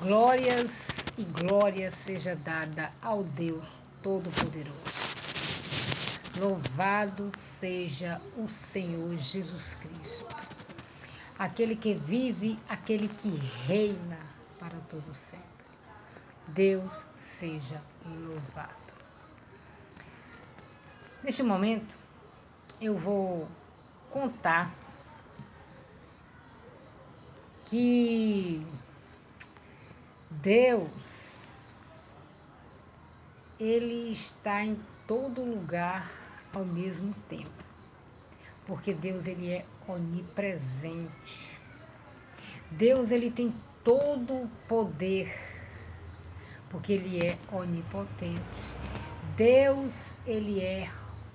Glórias e glória seja dada ao Deus Todo-Poderoso. Louvado seja o Senhor Jesus Cristo, aquele que vive, aquele que reina para todo sempre. Deus seja louvado. Neste momento, eu vou contar que Deus, Ele está em todo lugar ao mesmo tempo, porque Deus, Ele é onipresente. Deus, Ele tem todo o poder, porque Ele é onipotente. Deus, Ele é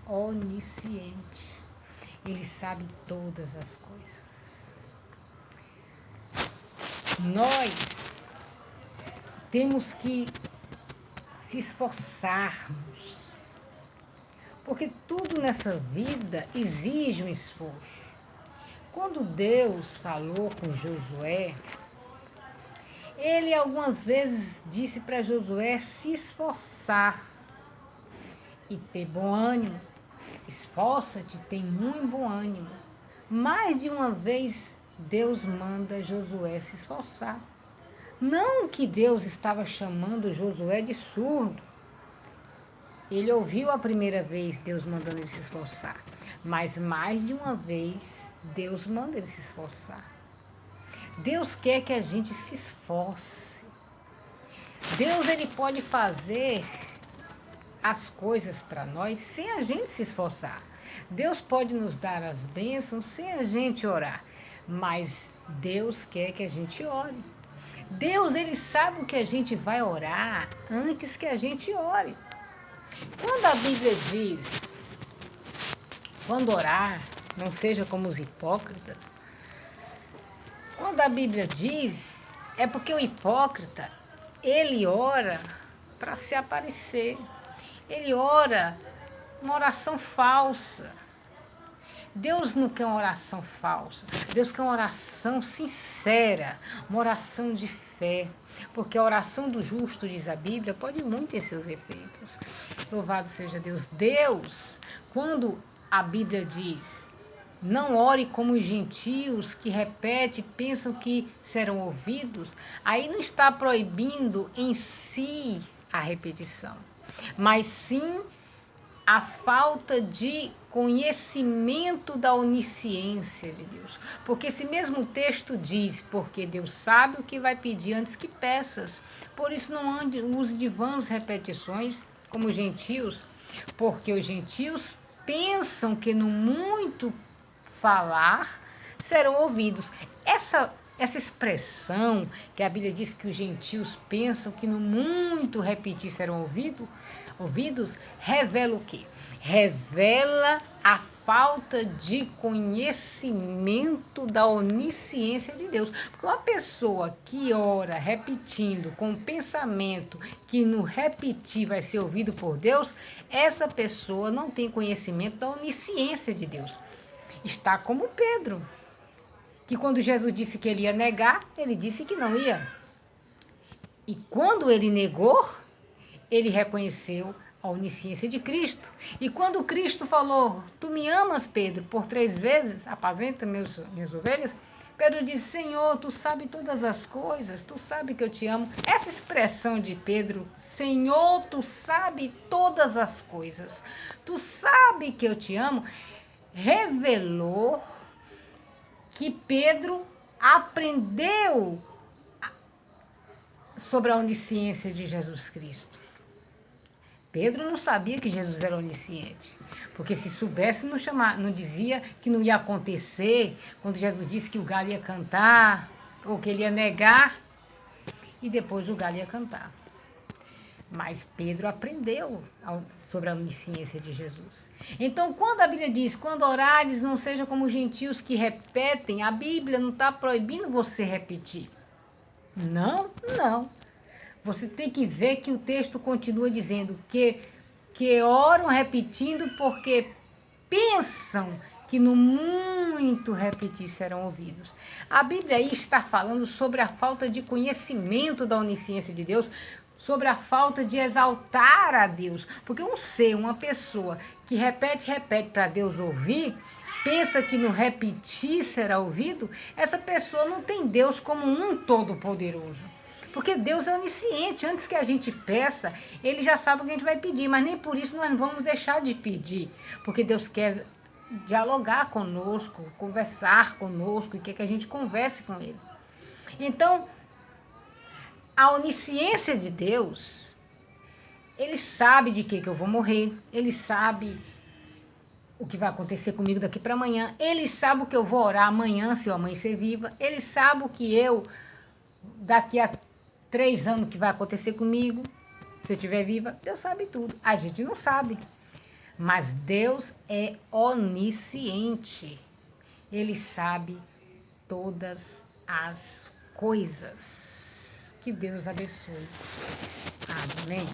onisciente. Ele sabe todas as coisas. Nós temos que se esforçarmos, porque tudo nessa vida exige um esforço. Quando Deus falou com Josué, Ele algumas vezes disse para Josué se esforçar e ter bom ânimo. Esforça-te, tem muito bom ânimo. Mais de uma vez Deus manda Josué se esforçar. Não que Deus estava chamando Josué de surdo. Ele ouviu a primeira vez Deus mandando ele se esforçar. Mas mais de uma vez Deus manda ele se esforçar. Deus quer que a gente se esforce. Deus, Ele pode fazer as coisas para nós sem a gente se esforçar. Deus pode nos dar as bênçãos sem a gente orar. Mas Deus quer que a gente ore. Deus, Ele sabe o que a gente vai orar antes que a gente ore. Quando a Bíblia diz, quando orar, não seja como os hipócritas. Quando a Bíblia diz, é porque o hipócrita, ele ora para se aparecer. Ele ora uma oração falsa. Deus não quer uma oração falsa. Deus quer uma oração sincera, uma oração de fé. Porque a oração do justo, diz a Bíblia, pode muito ter seus efeitos. Louvado seja Deus. Deus, quando a Bíblia diz, não ore como os gentios que repetem, pensam que serão ouvidos, aí não está proibindo em si a repetição, mas sim a falta de conhecimento da onisciência de Deus. Porque esse mesmo texto diz, porque Deus sabe o que vai pedir antes que peças. Por isso não use de vãs repetições, como os gentios, porque os gentios pensam que no muito falar serão ouvidos. Essa expressão que a Bíblia diz que os gentios pensam que no muito repetir serão ouvidos, revela o quê? Revela a falta de conhecimento da onisciência de Deus. Porque uma pessoa que ora repetindo com o pensamento que no repetir vai ser ouvido por Deus, essa pessoa não tem conhecimento da onisciência de Deus. Está como Pedro, que quando Jesus disse que ele ia negar, ele disse que não ia. E quando ele negou, ele reconheceu a onisciência de Cristo. E quando Cristo falou, tu me amas, Pedro, por 3 vezes, apacenta minhas ovelhas, Pedro disse, Senhor, tu sabe todas as coisas, tu sabe que eu te amo. Essa expressão de Pedro, Senhor, tu sabe todas as coisas, tu sabe que eu te amo, revelou que Pedro aprendeu sobre a onisciência de Jesus Cristo. Pedro não sabia que Jesus era onisciente, porque se soubesse não dizia que não ia acontecer, quando Jesus disse que o galho ia cantar, ou que ele ia negar, e depois o galho ia cantar. Mas Pedro aprendeu sobre a onisciência de Jesus. Então, quando a Bíblia diz, quando orares, não seja como os gentios que repetem, a Bíblia não está proibindo você repetir. Não. Você tem que ver que o texto continua dizendo que oram repetindo porque pensam que no muito repetir serão ouvidos. A Bíblia aí está falando sobre a falta de conhecimento da onisciência de Deus, sobre a falta de exaltar a Deus. Porque um ser, uma pessoa que repete para Deus ouvir, pensa que no repetir será ouvido, essa pessoa não tem Deus como um todo-poderoso. Porque Deus é onisciente, antes que a gente peça, Ele já sabe o que a gente vai pedir, mas nem por isso nós não vamos deixar de pedir, porque Deus quer dialogar conosco, conversar conosco e quer que a gente converse com Ele. Então, a onisciência de Deus, Ele sabe de que eu vou morrer, Ele sabe o que vai acontecer comigo daqui para amanhã, Ele sabe o que eu vou orar amanhã se eu amanhecer viva, Ele sabe o que eu, daqui a 3 anos, que vai acontecer comigo, se eu estiver viva. Deus sabe tudo, a gente não sabe, mas Deus é onisciente, Ele sabe todas as coisas. Que Deus abençoe. Amém.